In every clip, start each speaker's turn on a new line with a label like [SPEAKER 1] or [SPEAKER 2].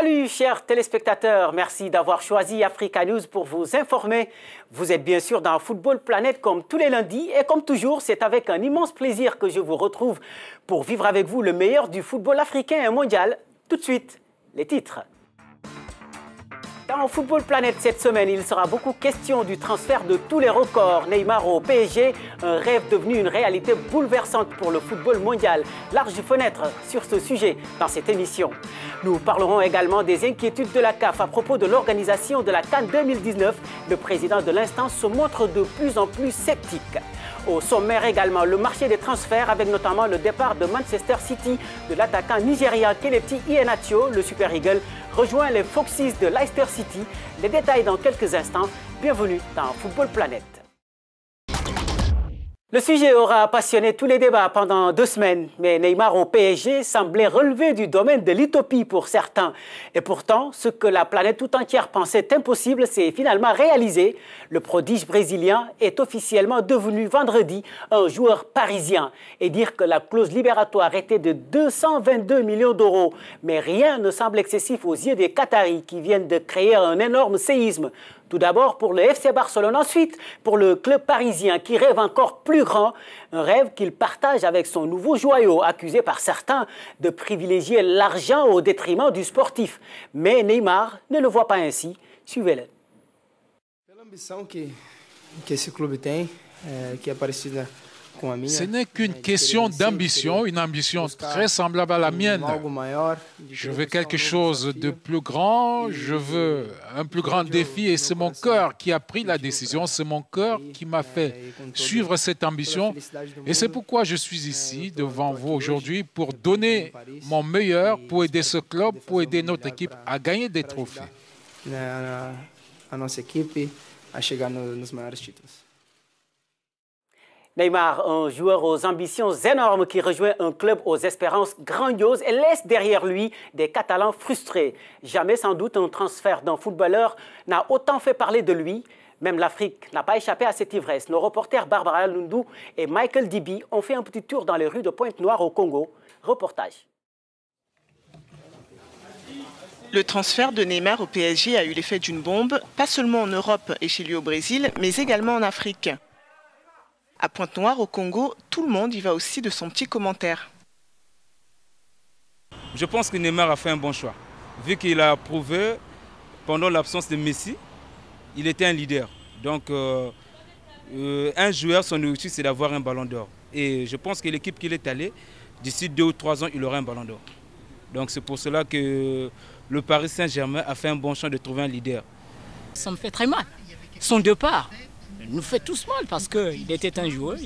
[SPEAKER 1] Salut chers téléspectateurs, merci d'avoir choisi Africa News pour vous informer. Vous êtes bien sûr dans Football Planet comme tous les lundis et comme toujours, c'est avec un immense plaisir que je vous retrouve pour vivre avec vous le meilleur du football africain et mondial. Tout de suite, les titres. Dans Football Planet cette semaine, il sera beaucoup question du transfert de tous les records. Neymar au PSG, un rêve devenu une réalité bouleversante pour le football mondial. Large fenêtre sur ce sujet dans cette émission. Nous parlerons également des inquiétudes de la CAF à propos de l'organisation de la CAN 2019. Le président de l'instance se montre de plus en plus sceptique. Au sommaire également, le marché des transferts avec notamment le départ de Manchester City de l'attaquant nigérian Kelechi Iheanacho, le Super Eagle, rejoint les Foxes de Leicester City. Les détails dans quelques instants. Bienvenue dans Football Planet. Le sujet aura passionné tous les débats pendant 2 semaines, mais Neymar au PSG semblait relever du domaine de l'utopie pour certains. Et pourtant, ce que la planète tout entière pensait impossible s'est finalement réalisé. Le prodige brésilien est officiellement devenu vendredi un joueur parisien. Et dire que la clause libératoire était de 222 millions d'euros. Mais rien ne semble excessif aux yeux des Qataris qui viennent de créer un énorme séisme. Tout d'abord pour le FC Barcelone, ensuite pour le club parisien qui rêve encore plus grand, un rêve qu'il partage avec son nouveau joyau, accusé par certains de privilégier l'argent au détriment du sportif. Mais Neymar ne le voit pas ainsi. Suivez-le.
[SPEAKER 2] L'ambition que ce club tem, qui est parecida.
[SPEAKER 3] Ce n'est qu'une question d'ambition, une ambition très semblable à la mienne. Je veux quelque chose de plus grand, je veux un plus grand défi et c'est mon cœur qui a pris la décision, c'est mon cœur qui m'a fait suivre cette ambition et c'est pourquoi je suis ici devant vous aujourd'hui pour donner mon meilleur, pour aider ce club, pour aider notre équipe à gagner des trophées.
[SPEAKER 2] A nossa equipe a chegar nos maiores títulos.
[SPEAKER 1] Neymar, un joueur aux ambitions énormes qui rejoint un club aux espérances grandioses et laisse derrière lui des Catalans frustrés. Jamais sans doute un transfert d'un footballeur n'a autant fait parler de lui. Même l'Afrique n'a pas échappé à cette ivresse. Nos reporters Barbara Lundu et Michael Dibi ont fait un petit tour dans les rues de Pointe-Noire au Congo. Reportage.
[SPEAKER 4] Le transfert de Neymar au PSG a eu l'effet d'une bombe, pas seulement en Europe et chez lui au Brésil, mais également en Afrique. À Pointe-Noire, au Congo, tout le monde y va aussi de son petit commentaire.
[SPEAKER 5] Je pense que Neymar a fait un bon choix. Vu qu'il a prouvé, pendant l'absence de Messi, il était un leader. Donc, un joueur, son objectif, c'est d'avoir un ballon d'or. Et je pense que l'équipe qu'il est allé, d'ici 2 ou 3 ans, il aura un ballon d'or. Donc, c'est pour cela que le Paris Saint-Germain a fait un bon choix de trouver un leader.
[SPEAKER 6] Ça me fait très mal. Son départ nous fait tous mal parce qu'il était un joueur,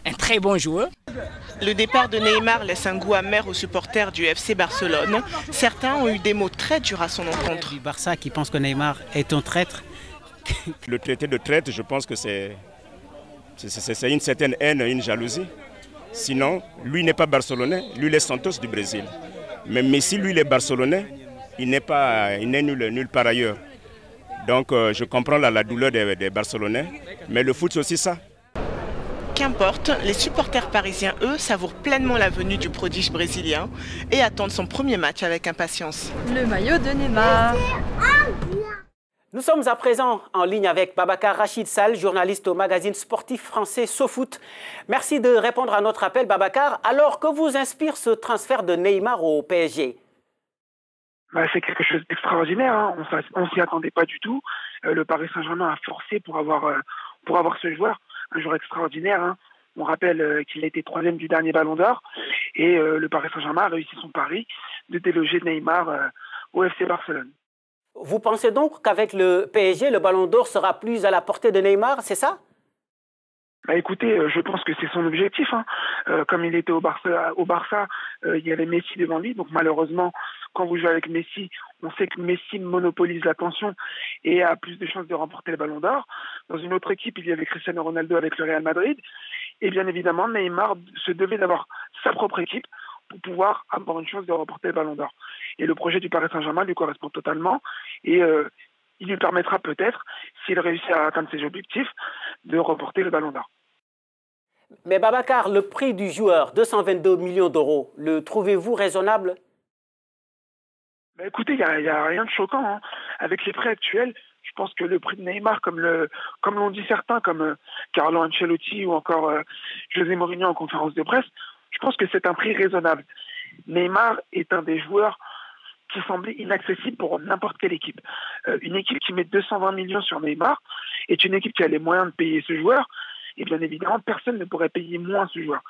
[SPEAKER 6] un très bon joueur.
[SPEAKER 4] Le départ de Neymar laisse un goût amer aux supporters du FC Barcelone. Certains ont eu des mots très durs à son encontre.
[SPEAKER 7] Du Barça qui pense que Neymar est un traître.
[SPEAKER 8] Le traité de traître, je pense que c'est une certaine haine, une jalousie. Sinon, lui n'est pas barcelonais, lui il est Santos du Brésil. Mais Messi, lui, il est barcelonais, il n'est nulle part ailleurs. Donc je comprends la douleur des Barcelonais, mais le foot c'est aussi ça.
[SPEAKER 4] Qu'importe, les supporters parisiens, eux, savourent pleinement la venue du prodige brésilien et attendent son premier match avec impatience.
[SPEAKER 9] Le maillot de Neymar.
[SPEAKER 1] Nous sommes à présent en ligne avec Babacar Rachid Sall, journaliste au magazine sportif français SoFoot. Merci de répondre à notre appel, Babacar. Alors, que vous inspire ce transfert de Neymar au PSG ?
[SPEAKER 10] C'est quelque chose d'extraordinaire, hein. On s'y attendait pas du tout. Le Paris Saint-Germain a forcé pour avoir ce joueur, un joueur extraordinaire, hein. On rappelle qu'il a été 3e du dernier Ballon d'Or et le Paris Saint-Germain a réussi son pari de déloger Neymar au FC Barcelone.
[SPEAKER 1] Vous pensez donc qu'avec le PSG, le Ballon d'Or sera plus à la portée de Neymar, c'est ça ?
[SPEAKER 10] Écoutez, je pense que c'est son objectif, hein. Comme il était au Barça, il y avait Messi devant lui. Donc malheureusement, quand vous jouez avec Messi, on sait que Messi monopolise l'attention et a plus de chances de remporter le Ballon d'Or. Dans une autre équipe, il y avait Cristiano Ronaldo avec le Real Madrid. Et bien évidemment, Neymar se devait d'avoir sa propre équipe pour pouvoir avoir une chance de remporter le Ballon d'Or. Et le projet du Paris Saint-Germain lui correspond totalement. Et il lui permettra peut-être, s'il réussit à atteindre ses objectifs, de remporter le Ballon d'Or.
[SPEAKER 1] Mais Babacar, le prix du joueur, 222 millions d'euros, le trouvez-vous raisonnable ?
[SPEAKER 10] Écoutez, il n'y a rien de choquant. Hein. Avec les prix actuels, je pense que le prix de Neymar, comme l'ont dit certains, comme Carlo Ancelotti ou encore José Mourinho en conférence de presse, je pense que c'est un prix raisonnable. Neymar est un des joueurs qui semblait inaccessible pour n'importe quelle équipe. Une équipe qui met 220 millions sur Neymar est une équipe qui a les moyens de payer ce joueur, et bien évidemment, personne ne pourrait payer moins ce joueur.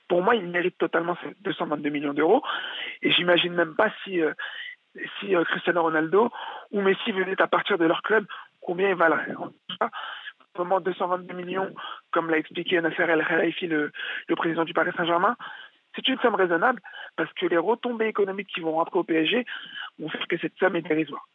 [SPEAKER 10] Pour moi, il mérite totalement ces 222 millions d'euros, et j'imagine même pas si Cristiano Ronaldo ou Messi venaient à partir de leur club, combien ils valeraient. En tout cas, vraiment 222 millions, comme l'a expliqué Nasser El Khelaifi, le président du Paris Saint-Germain, c'est une somme raisonnable parce que les retombées économiques qui vont rentrer au PSG vont faire que cette somme est dérisoire.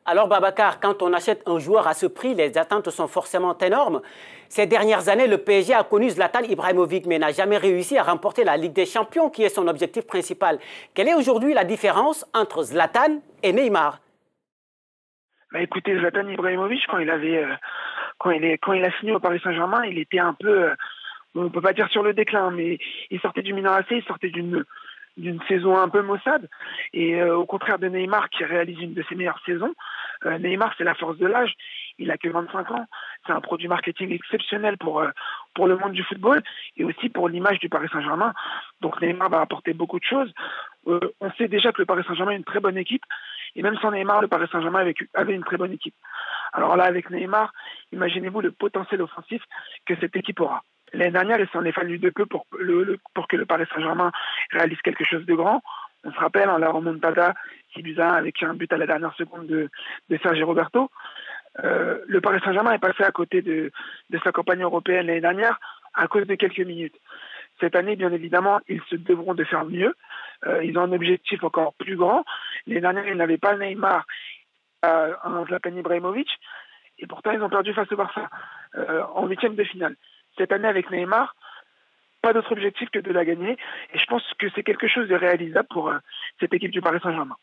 [SPEAKER 1] Alors Babacar, quand on achète un joueur à ce prix, les attentes sont forcément énormes. Ces dernières années, le PSG a connu Zlatan Ibrahimovic, mais n'a jamais réussi à remporter la Ligue des Champions, qui est son objectif principal. Quelle est aujourd'hui la différence entre Zlatan et Neymar?
[SPEAKER 10] Écoutez, Zlatan Ibrahimovic, quand il a signé au Paris Saint-Germain, il était un peu, on ne peut pas dire sur le déclin, mais il sortait du Milan AC, il sortait d'une saison un peu maussade. Et au contraire de Neymar, qui réalise une de ses meilleures saisons, Neymar, c'est la force de l'âge. Il n'a que 25 ans. C'est un produit marketing exceptionnel pour le monde du football et aussi pour l'image du Paris Saint-Germain. Donc Neymar va apporter beaucoup de choses. On sait déjà que le Paris Saint-Germain est une très bonne équipe. Et même sans Neymar, le Paris Saint-Germain avait une très bonne équipe. Alors là, avec Neymar, imaginez-vous le potentiel offensif que cette équipe aura. L'année dernière, il s'en est fallu de peu pour que le Paris Saint-Germain réalise quelque chose de grand. On se rappelle, la remontada 6-1 avec un but à la dernière seconde de Sergio Roberto. Le Paris Saint-Germain est passé à côté de sa campagne européenne l'année dernière à cause de quelques minutes. Cette année, bien évidemment, ils se devront de faire mieux. Ils ont un objectif encore plus grand. L'année dernière, ils n'avaient pas Neymar, un Zlatan Ibrahimovic, et pourtant ils ont perdu face au Barça en huitième de finale. Cette année, avec Neymar, pas d'autre objectif que de la gagner. Et je pense que c'est quelque chose de réalisable pour cette équipe du Paris Saint-Germain.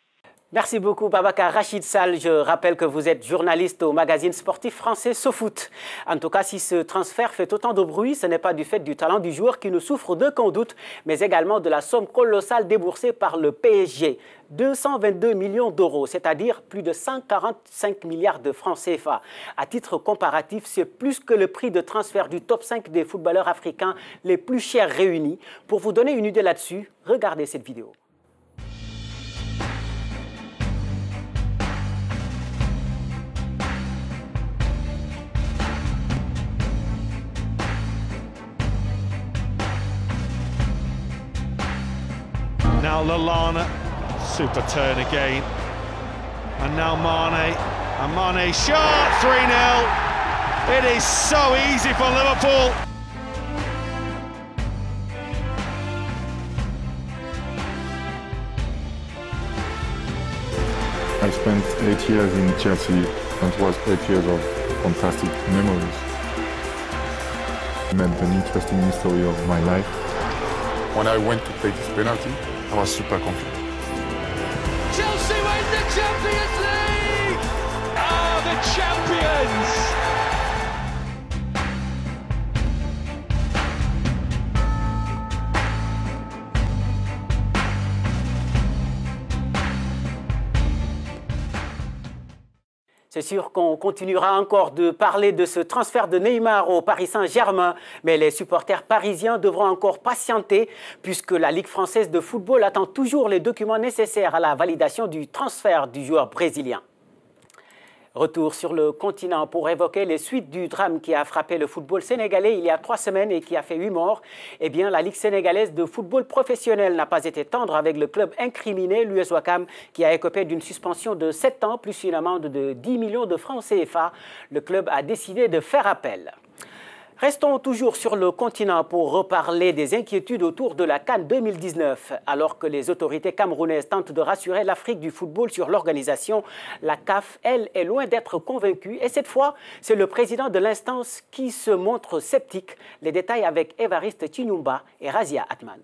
[SPEAKER 1] Merci beaucoup, Babacar. Rachid Sall, je rappelle que vous êtes journaliste au magazine sportif français SoFoot. En tout cas, si ce transfert fait autant de bruit, ce n'est pas du fait du talent du joueur qui ne souffre d'aucun doute, mais également de la somme colossale déboursée par le PSG. 222 millions d'euros, c'est-à-dire plus de 145 milliards de francs CFA. À titre comparatif, c'est plus que le prix de transfert du top 5 des footballeurs africains les plus chers réunis. Pour vous donner une idée là-dessus, regardez cette vidéo.
[SPEAKER 9] Now Lallana, super turn again. And now Mane. And Mane shot, 3-0. It is so easy for Liverpool.
[SPEAKER 11] I spent 8 years in Chelsea and it was 8 years of fantastic memories. It meant an interesting story of my life. When I went to take this penalty, I was super confident.
[SPEAKER 12] Chelsea win the Champions League! Ah, the champions!
[SPEAKER 1] C'est sûr qu'on continuera encore de parler de ce transfert de Neymar au Paris Saint-Germain, mais les supporters parisiens devront encore patienter puisque la Ligue française de football attend toujours les documents nécessaires à la validation du transfert du joueur brésilien. Retour sur le continent pour évoquer les suites du drame qui a frappé le football sénégalais il y a 3 semaines et qui a fait 8 morts. Eh bien, la Ligue sénégalaise de football professionnel n'a pas été tendre avec le club incriminé, l'US Ouakam, qui a écopé d'une suspension de 7 ans plus une amende de 10 millions de francs CFA. Le club a décidé de faire appel. Restons toujours sur le continent pour reparler des inquiétudes autour de la CAN 2019. Alors que les autorités camerounaises tentent de rassurer l'Afrique du football sur l'organisation, la CAF, elle, est loin d'être convaincue. Et cette fois, c'est le président de l'instance qui se montre sceptique. Les détails avec Évariste Chinyumba et Razia Atman.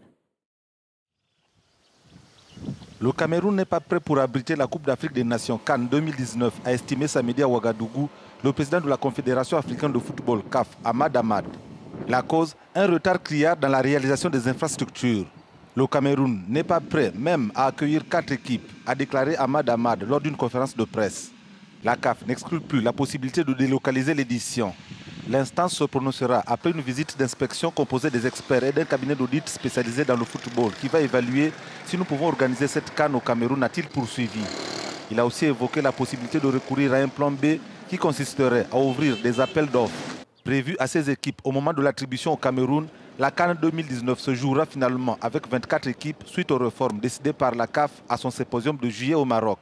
[SPEAKER 13] Le Cameroun n'est pas prêt pour abriter la Coupe d'Afrique des Nations CAN 2019, a estimé samedi à Ouagadougou le président de la Confédération africaine de football, CAF, Ahmad Ahmad. La cause, un retard criard dans la réalisation des infrastructures. Le Cameroun n'est pas prêt même à accueillir 4 équipes, a déclaré Ahmad Ahmad lors d'une conférence de presse. La CAF n'exclut plus la possibilité de délocaliser l'édition. L'instance se prononcera après une visite d'inspection composée des experts et d'un cabinet d'audit spécialisé dans le football qui va évaluer si nous pouvons organiser cette CAN au Cameroun, a-t-il poursuivi. Il a aussi évoqué la possibilité de recourir à un plan B qui consisterait à ouvrir des appels d'offres prévus à ces équipes au moment de l'attribution au Cameroun. La CAN 2019 se jouera finalement avec 24 équipes suite aux réformes décidées par la CAF à son symposium de juillet au Maroc.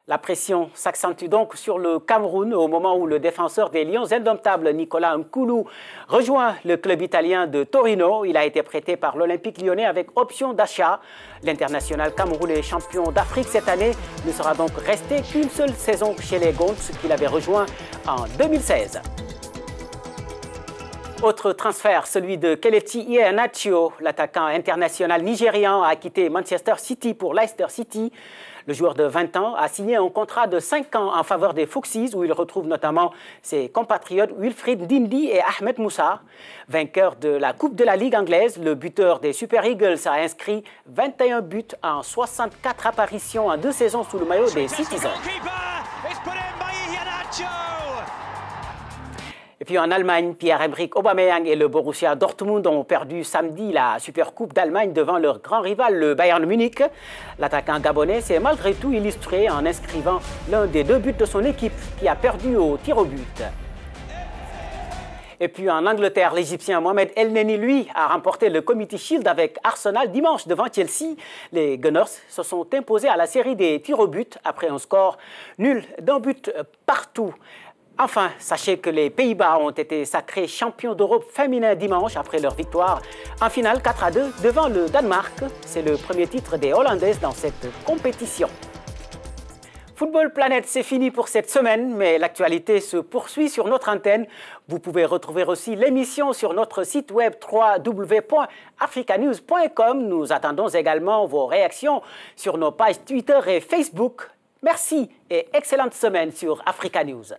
[SPEAKER 1] La pression s'accentue donc sur le Cameroun au moment où le défenseur des Lions indomptables, Nicolas Nkoulou, rejoint le club italien de Torino. Il a été prêté par l'Olympique lyonnais avec option d'achat. L'international camerounais champion d'Afrique cette année ne sera donc resté qu'une seule saison chez les Gonds qu'il avait rejoint en 2016. Autre transfert, celui de Kelechi Iheanacho. L'attaquant international nigérian a quitté Manchester City pour Leicester City. Le joueur de 20 ans a signé un contrat de 5 ans en faveur des Foxes, où il retrouve notamment ses compatriotes Wilfried Ndidi et Ahmed Moussa. Vainqueur de la Coupe de la Ligue anglaise, le buteur des Super Eagles a inscrit 21 buts en 64 apparitions en 2 saisons sous le maillot des Citizens. Et puis en Allemagne, Pierre-Emerick Aubameyang et le Borussia Dortmund ont perdu samedi la Supercoupe d'Allemagne devant leur grand rival, le Bayern Munich. L'attaquant gabonais s'est malgré tout illustré en inscrivant l'un des 2 buts de son équipe qui a perdu au tir au but. Et puis en Angleterre, l'Égyptien Mohamed El-Neni, lui, a remporté le Community Shield avec Arsenal dimanche devant Chelsea. Les Gunners se sont imposés à la série des tirs au but après un score nul d'1 but partout. Enfin, sachez que les Pays-Bas ont été sacrés champions d'Europe féminin dimanche après leur victoire en finale 4-2 devant le Danemark. C'est le premier titre des Hollandaises dans cette compétition. Football Planet, c'est fini pour cette semaine, mais l'actualité se poursuit sur notre antenne. Vous pouvez retrouver aussi l'émission sur notre site web www.africanews.com. Nous attendons également vos réactions sur nos pages Twitter et Facebook. Merci et excellente semaine sur Africa News.